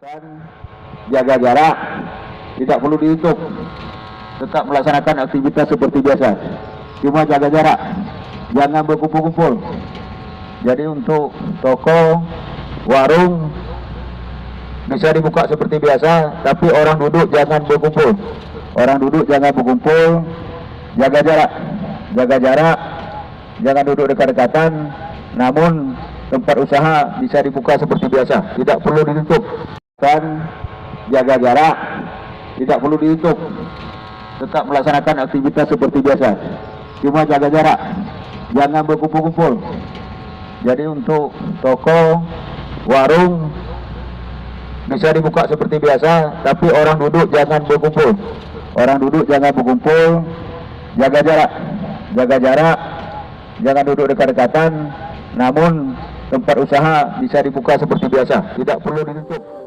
Dan jaga jarak, tidak perlu ditutup, tetap melaksanakan aktivitas seperti biasa, cuma jaga jarak, jangan berkumpul-kumpul. Jadi untuk toko, warung bisa dibuka seperti biasa, tapi orang duduk jangan berkumpul. Orang duduk jangan berkumpul, jaga jarak, jangan duduk dekat-dekatan. Namun tempat usaha bisa dibuka seperti biasa, tidak perlu ditutup. Dan jaga jarak, tidak perlu ditutup, tetap melaksanakan aktivitas seperti biasa, cuma jaga jarak, jangan berkumpul-kumpul. Jadi untuk toko, warung bisa dibuka seperti biasa, tapi orang duduk jangan berkumpul. Orang duduk jangan berkumpul, jaga jarak, jangan duduk dekat-dekatan. Namun tempat usaha bisa dibuka seperti biasa, tidak perlu ditutup.